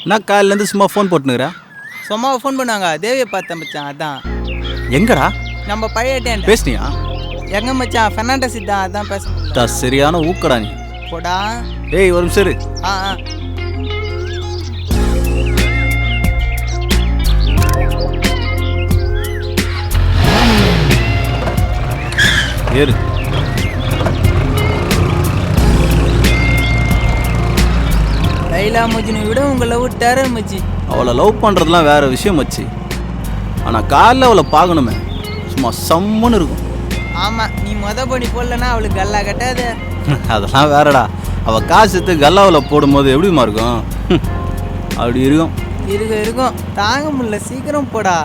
நான் காலையிலேருந்து சும்மா ஃபோன் போட்டுனுக்கிறேன். சும்மா ஃபோன் பண்ணாங்க, தேவியை பார்த்தேன் மச்சான். அதான் எங்கடா நம்ம பழைய டேன் பேசுனியா? எங்க மச்சான் ஃபெர்னாண்டஸ் தான், அதான் பேச முடியல. சரியான ஊக்கடா நீ. போடா. ஏய் ஒரு நிமிஷம் இரு. ஏறு. லைலா மஜ்னு விட உங்க லவ் டெரர் மச்சி. அவளை லவ் பண்ணுறதுலாம் வேற விஷயம் மச்சி. ஆனால் காலைல அவளை பார்க்கணுமே, சும்மா சம்முன்னு இருக்கும். ஆமாம், நீ பண்ணி போடலன்னா அவளுக்கு கல்லா கட்டாது. அதெல்லாம் வேறடா. அவள் காசு எடுத்து கல்லாவில் போடும்போது எப்படிமா இருக்கும்? அப்படி இருக்கும். இருக்கும் தாங்க முடியல, சீக்கிரம் போடா.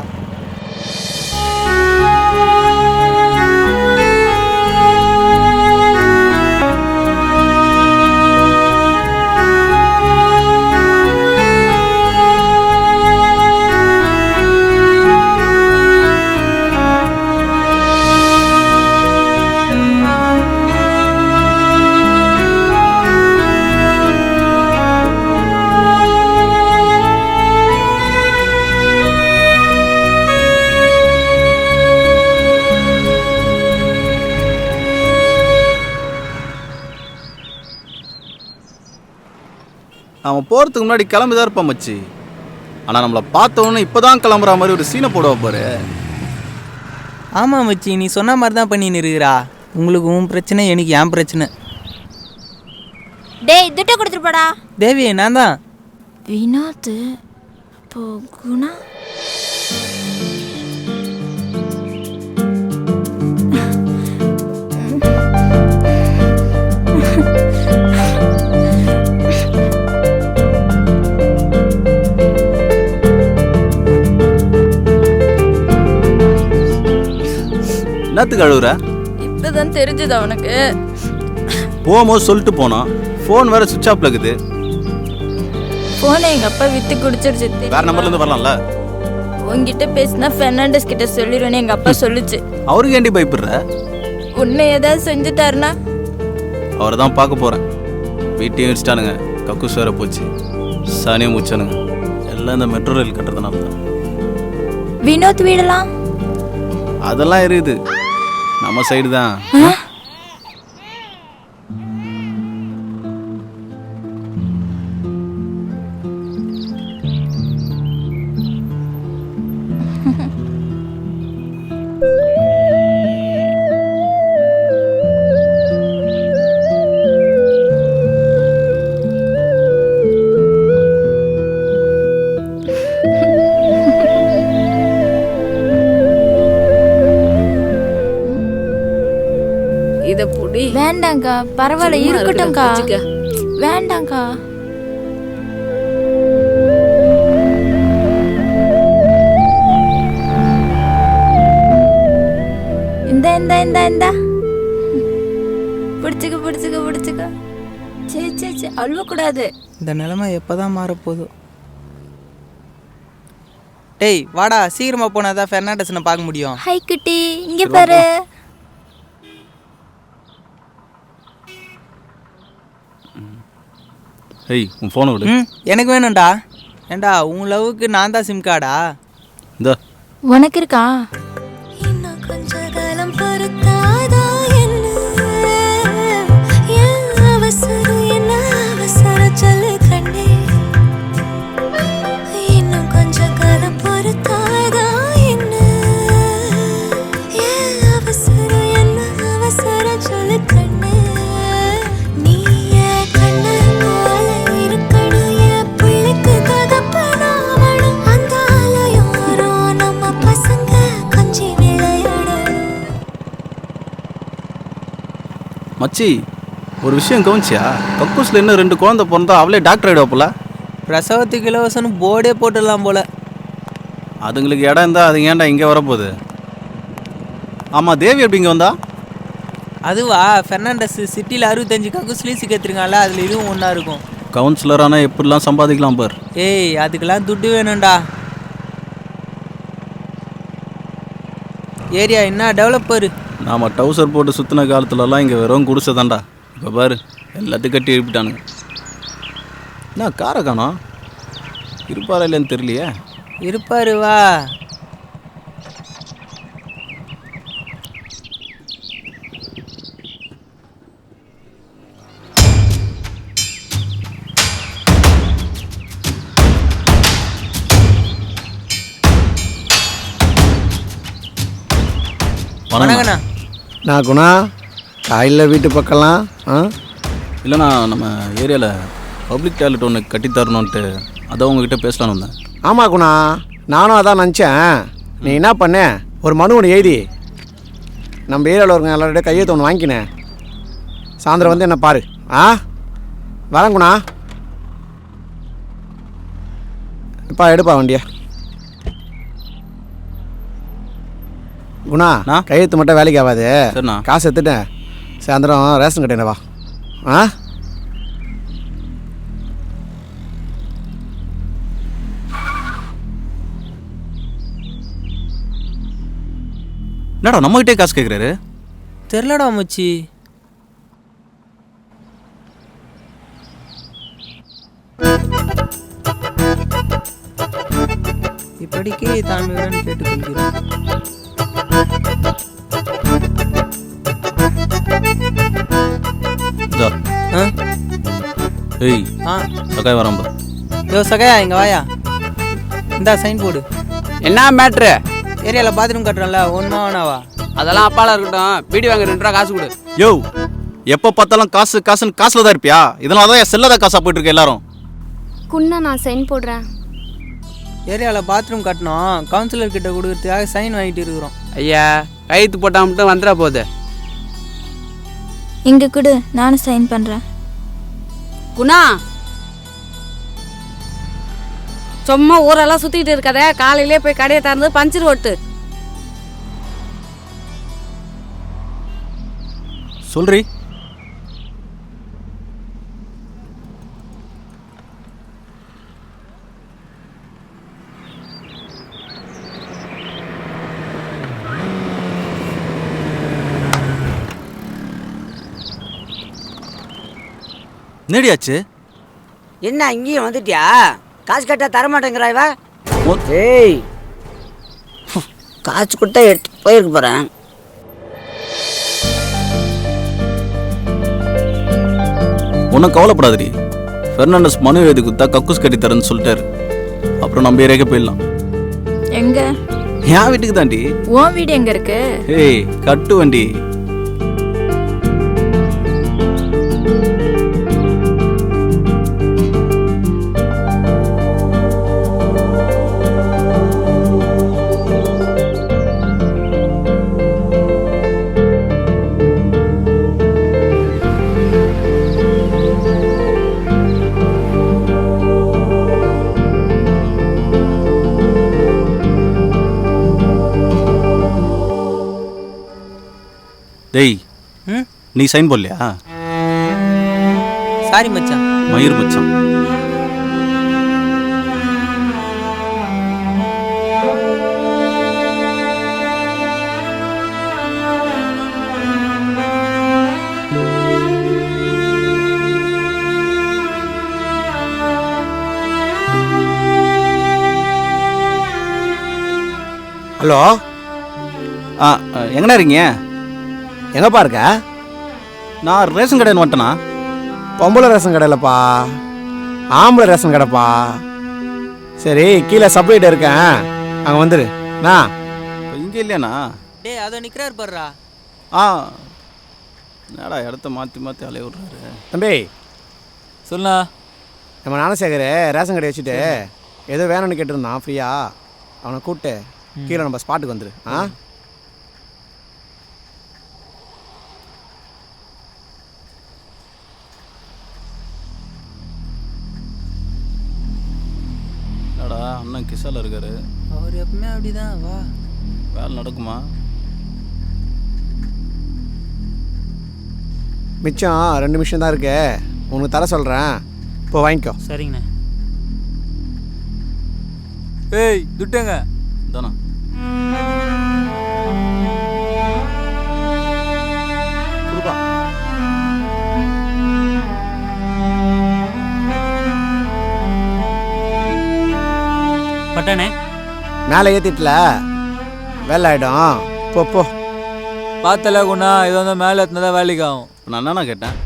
அவன் போகிறதுக்கு முன்னாடி கிளம்பிதான் இருப்பான் மச்சி. ஆனால் நம்மளை பார்த்தவொன்னே இப்போ தான் கிளம்புற மாதிரி ஒரு சீனை போடுவா பாரு. ஆமாம் மச்சி, நீ சொன்ன மாதிரி தான் பண்ணின்னு இருக்கிறா. உங்களுக்கு உன் பிரச்சனை, எனக்கு என் பிரச்சனை. டேய் துட்ட கொடுத்துருப்பாடா. தேவி நான் தான். வினோத் இப்போ குணா. என்னத்துக்கு அழுகுற? இப்பதான் தெரிஞ்சது அவனுக்கு. போகும்போது சொல்லிட்டு போனான். ஃபோன் வேற சுவிட்ச் ஆஃப்ல இருக்குது. போனை எங்க அப்பா வித்து குடிச்சிருச்சு. வேற நம்பர்ல இருந்து வரலாம்ல. உன்கிட்ட பேசினா பெர்னாண்டஸ் கிட்ட சொல்லிடுவேன்னு எங்க அப்பா சொல்லுச்சு. அவருக்கு ஏண்டி பயப்படுற? உன்னை ஏதாவது செஞ்சுட்டாருன்னா? அவரை தான் பார்க்க போறேன். வீட்டையும் இடிச்சிட்டானுங்க, கக்கூஸ் வேற போச்சு, சாணியும் முடிச்சானுங்க. எல்லாம் இந்த மெட்ரோ ரயில் கட்டுறதுனால தான். வினோத் வீடலாம் அதெல்லாம் இருக்குது, நம்ம சைடு தான். வேண்டாங்க்கா, பரவாயில்ல இருக்கட்டும்க்கா. வேண்டாங்க்கா. இந்த இந்த இந்த இந்த பிடிச்சுக்க பிடிச்சுக்க பிடிச்சுக்க. சரி சரி சரி, அழுவக்கூடாது. இந்த நிலைமை எப்போதான் மாறப்போதோ. டேய் வாடா, சீக்கிரமா போனாதான் பெர்னாண்டஸ்னை பார்க்க முடியும். ஹை குட்டி, இங்க பாரு. ஏய் உன் ஃபோனை விடு. எனக்கு வேணும்டா. ஏண்டா உன் லவ்வுக்கு நான் தான் சிம் கார்டா? இந்த உனக்கு இருக்கா? இன்னும் கொஞ்ச காலம் பொறுத்தாதா என்ன? அவசரம் என்ன அவசரம் சொல்லு கண்ணே. இன்னும் கொஞ்ச காலம் பொறுத்தாதா என்ன? அவசரம் என்ன அவசரம் சொல்லு கண்ணே. மச்சி ஒரு விஷயம் கவனிச்சியா? கக்கூஸில் இன்னும் 2 குழந்தை பிறந்தா அவளே டாக்டர் ஆகிடுவா போல. பிரசவத்துக்கு இலவசம்னு போர்டே போட்டுடலாம் போல. அதுங்களுக்கு இடம் இருந்தால் அது ஏன்டா இங்கே வரப்போகுது? ஆமாம், தேவி எப்படி இங்கே வந்தா? அதுவா, பெர்னாண்டஸ் சிட்டியில் 65 கக்கூஸ் லீஸுக்கு எடுத்துருக்காங்களா, அதில் இதுவும் ஒன்றா இருக்கும். கவுன்சிலர் ஆனால் எப்படிலாம் சம்பாதிக்கலாம் பார். ஏய் அதுக்கெல்லாம் துட்டு வேணும்டா. ஏரியா என்ன டெவலப்பரு. நாம் டவுசர் போட்டு சுற்றின காலத்துலலாம் இங்கே வெறும் குடிசை தான்டா. இப்போ பாரு, எல்லாத்தையும் கட்டி எழுப்பிட்டானுங்க. என்ன காரை காணோம்? இருப்பாரா இல்லைன்னு தெரியலையே. இருப்பாரு வா. வணக்கண்ணா. நான் குணா காலையில் வீட்டு பக்கம்லாம் இல்லைண்ணா, நம்ம ஏரியாவில் பப்ளிக் டாய்லெட் ஒன்று கட்டித்தரணுன்ட்டு அதான் உங்ககிட்ட பேசலான்னு வந்தேன். ஆமாம் குணா, நானும் அதான் நினச்சேன். நீ என்ன பண்ண, ஒரு மனு ஒன்று எழுதி நம்ம ஏரியாவில் இருக்க எல்லாரோட கையெழுத்து ஒன்று வாங்கிக்கினேன். சாயந்தரம் வந்து என்ன பாரு. வரேன் குணா. எப்பா எடுப்பா வண்டியா. குணா, கையெழுத்து மட்டும் வேலைக்கு ஆகாது. சரிண்ணா. காசு எடுத்துட்டேன், சாயந்தரம் ரேஷன் கட்டின வா. என்னடா நம்மகிட்டே காசு கேட்குறாரு? தெரிலடா மச்சி. இப்படிக்கு தாழ்மையுடன் கேட்டுக்கொள்கிறோம். ஏய் சகாய் வரம்பா. யோ சகாயா, இங்கே வாயா. இந்தா சைன் போடு. என்ன மேட்ரு? ஏரியாவில் பாத்ரூம் கட்டுறோம்ல, ஒன்றுமா வேணாவா? அதெல்லாம் அப்பால இருக்கட்டும், பீடி வாங்க 2 ரூபா காசு கொடு. யோ, எப்போ பார்த்தாலும் காசு காசுன்னு காசில் தான் இருப்பியா? இதனால தான் என் செல்லதான் காசாக போயிட்டு இருக்கு எல்லாரும். குண்ணா நான் சைன் போடுறேன். ஏரியாவில் பாத்ரூம் கட்டணும், கவுன்சிலர் கிட்ட கொடுக்கறதுக்காக சைன் வாங்கிட்டு இருக்கிறோம். ஐயா, கையெழுத்து போட்டா மட்டும் வந்துடா போகுது. இங்கே கொடு, நானும் சைன் பண்ணுறேன். குணா, சும்மா ஊரெல்லாம் சுத்திட்டு இருக்காத, காலையிலே போய் கடையை திறந்து பஞ்சர் ஓட்டு. சொல்றி. நேடியாச்சு. என்ன இங்கேயும் வந்துட்டியா? காசு கட்டா தரமாட்டேங்கிறா இவ. ஏய், காசு கொடுத்தா எடுத்து போயிருக்க போறேன். ஒன்றும் கவலைப்படாதடி. பெர்னாண்டஸ் மனு எழுதி கொடுத்தா கக்கூஸ் கட்டி தரேன்னு சொல்லிட்டாரு. அப்புறம் நம்ம ஏரியாக்கே போயிடலாம். எங்க? என் வீட்டுக்கு தாண்டி. உன் வீடு எங்க இருக்கு? ஏய், கட்டு வண்டி. டேய், நீ சைன் போடலையா? சாரி மச்சான். மயூர் மச்சான். ஹலோ, எங்கண்ணா இருக்கீங்க? எங்கப்பா இருக்க? நான் ரேஷன் கடைன்னு வந்துட்டேண்ணா. பொம்பளை ரேஷன் கடையிலப்பா, ஆம்பளை ரேஷன் கடைப்பா. சரி, கீழே சப்ளைட் இருக்கேன், அங்கே வந்துடு. இங்கே இல்லையாண்ணா? டேய், அதோ நிற்கிறாரு பாருடா. என்னடா இடத்த மாற்றி மாற்றி அலைய விட்றாரு. தம்பி சொல்லுண்ணா. நம்ம ஞானசேகர் ரேஷன் கடை வச்சுட்டு ஏதோ வேணும்னு கேட்டிருந்தான் ஃப்ரீயா. அவனை கூப்பிட்டு கீழே நம்ம ஸ்பாட்டுக்கு வந்துடு. அண்ணன் கிசால இருக்காரு. அவர் எப்பவுமே அப்படிதான். வா, வேலை நடக்குமா? மிச்சம் 2 நிமிஷம் தான் இருக்கு, உனக்கு தர சொல்கிறேன், இப்போ வாங்கிக்கோ. சரிங்கண்ணா. ஏய், துட்டுங்க தானா? கொடுப்பா. சொல்கிறேனே. மேலே ஏற்றிட்டல வேலை ஆகிடும். போ போ. பார்த்தல குணா, இது வந்து மேலே எத்தினதான் வேலைக்கு ஆகும். நான் என்னண்ணா கேட்டேன்?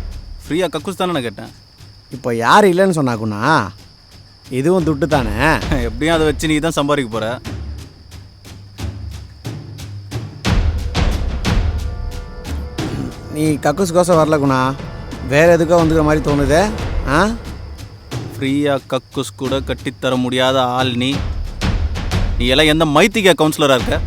ஃப்ரீயாக கக்கூஸ் தானே நான் கேட்டேன். இப்போ யார் இல்லைன்னு சொன்னாக்குண்ணா? இதுவும் துட்டு தானே. எப்படியும் அதை வச்சு நீ தான் சம்பாதிக்க போகிற. நீ கக்கூஸ் கோசம் வரலக்குண்ணா, வேறு எதுக்கோ வந்துக்கிற மாதிரி தோணுது. ஆ, ஃப்ரீயாக கக்கூஸ் கூட கட்டித்தர முடியாத ஆள் நீ. நீ எல்லாம் எந்த மைத்திக கவுன்சிலராக இருக்க?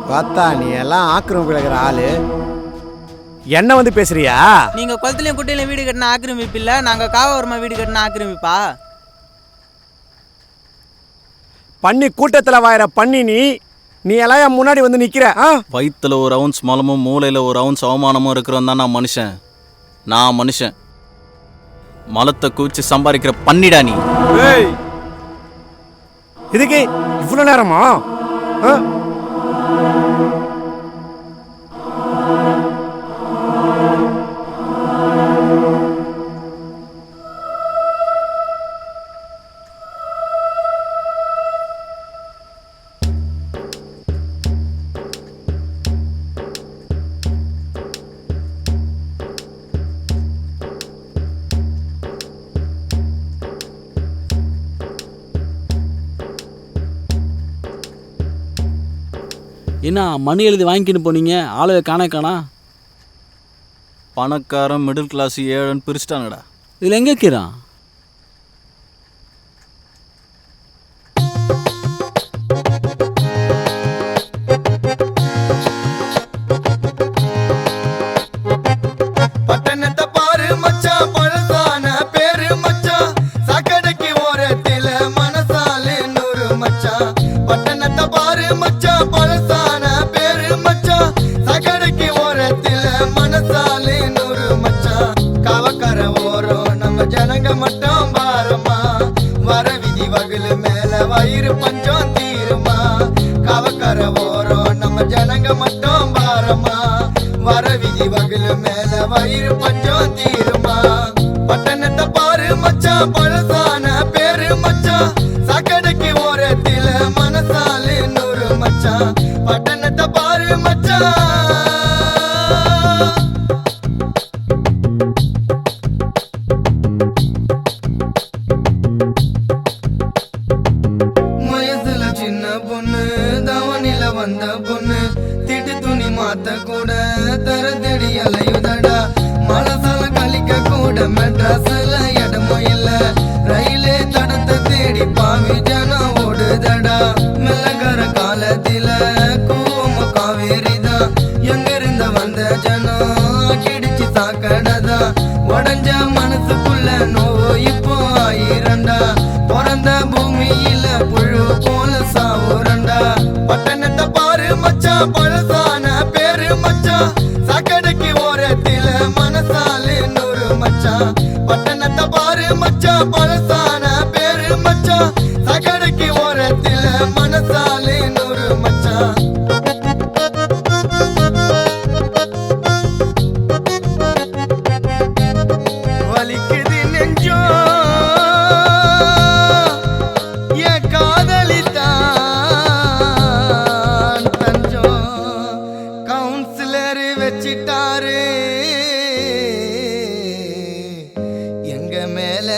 பார்த்தா நீ எல்லாம் ஆக்கிரமிப்பு கிடக்கிற ஆளு என்ன வந்து பேசுறியா? நீங்கள் குளத்துலையும் குட்டையிலையும் வீடு கட்டின ஆக்கிரமிப்பு இல்லை, நாங்கள் காவரமாக வீடு கட்டின ஆக்கிரமிப்பா? பண்ணி கூட்டத்தில் வாயிற பண்ணி நீ எல்லாம் என் முன்னாடி வந்து நிற்கிற. வயிற்றுல ஒரு அவுன்ஸ் மலமும் மூளையில் ஒரு அவுன்ஸ் அவமானமும் இருக்கிறவன் தான் நான் மனுஷன். நான் மனுஷன். மலத்தை குவிச்சு சம்பாதிக்கிற பண்ணிடா நீ. இதுக்கு இவ்வளோ நேரமா? என்ன மணி எழுதி வாங்கிக்கின்னு போனீங்க, ஆளை காணா? பணக்காரன் மிடில் கிளாஸ் ஏழன்னு பிரிச்சிட்டாங்கடா. இதில் எங்கே இருக்கிறான்? பட்டணத்தை பாரு மச்சான், பழசான பேரு மச்சான், சாக்கடைக்கு ஓரத்தில மனசாலே நூறு மச்சான். பட்டணத்தை பாரு மச்சான், பழசான பேரு மச்சான், சாக்கடைக்கு ஓரத்தில மனசாலே நூறு மச்சான். காவக்கர ஓரம் நம்ம ஜனங்க மட்டும் பாரமா, வர விதி வகுல மேல வயிறு பஞ்சம் தீருமா. காவக்கர ஓரம் நம்ம ஜனங்க மட்டும் பாரமா, வர விதி வகுல மேல வயிறு பஞ்சம் தீருமா. பட்டணத்தை பாரு மச்சான், பழசான பேரு மச்சான், சாக்கடைக்கு ஓரத்தில மனசாலே நூறு மச்சான். பட்டணத்தை பாரு மச்சான். வயசுல சின்ன பொண்ணு, தவணில வந்த பொண்ணு, திட்டு துணி மாத்த கூட தர தேடி அலையுதடா. மனசால கழிக்க கூட மெட்ராஸ்ல இடமும் இல்ல, ரயிலே தடத்தை தேடி பாவி ஜனம் ஓடுதடா. மெல்லகர காலத்தில கூவம காவேரிதான், எங்க இருந்த வந்த ஜனம் கிடிச்சு சாக்கடதா. உடஞ்ச மனசுக்குள்ள நோவு இப்போ ஆயிரண்டா, பிறந்த பூமியில புழு போல சாவுரண்டா. பட்டணத்தை பாரு மச்சான், பழசான பேரு மச்சான், சாக்கடைக்கு ஓரத்தில மனசாலே நூறு மச்சான். பட்டணத்தை பாரு மச்சான், பழசான பேரு மச்சான், சாக்கடைக்கு ஓரத்தில மனசாலே நூறு மச்சான். வலிக்குது நெஞ்சோ என் காதலித்தான் தஞ்சம், கவுன்சிலர் வச்சிட்டாரு எங்க மேல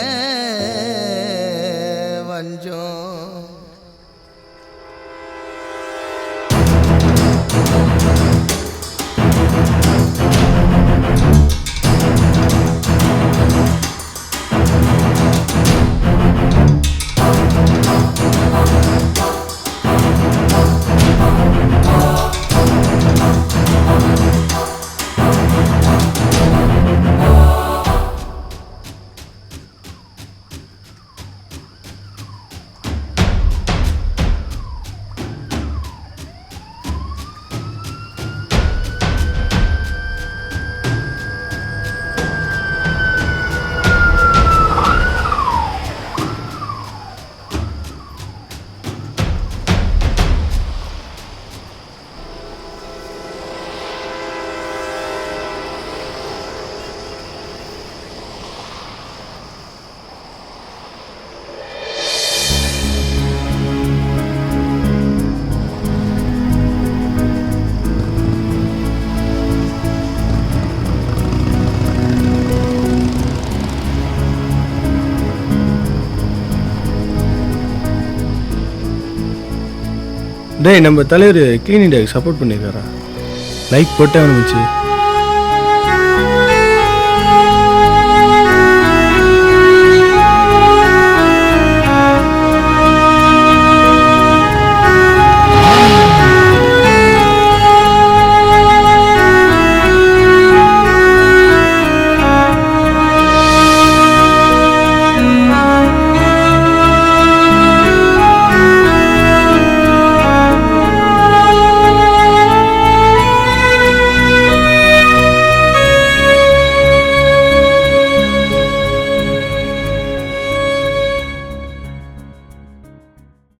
டேய் நம்ம தலைவர் கிளீன் இண்டியாவுக்கு சப்போர்ட் பண்ணியிருக்காரா லைக் போட்டே அவனுச்சு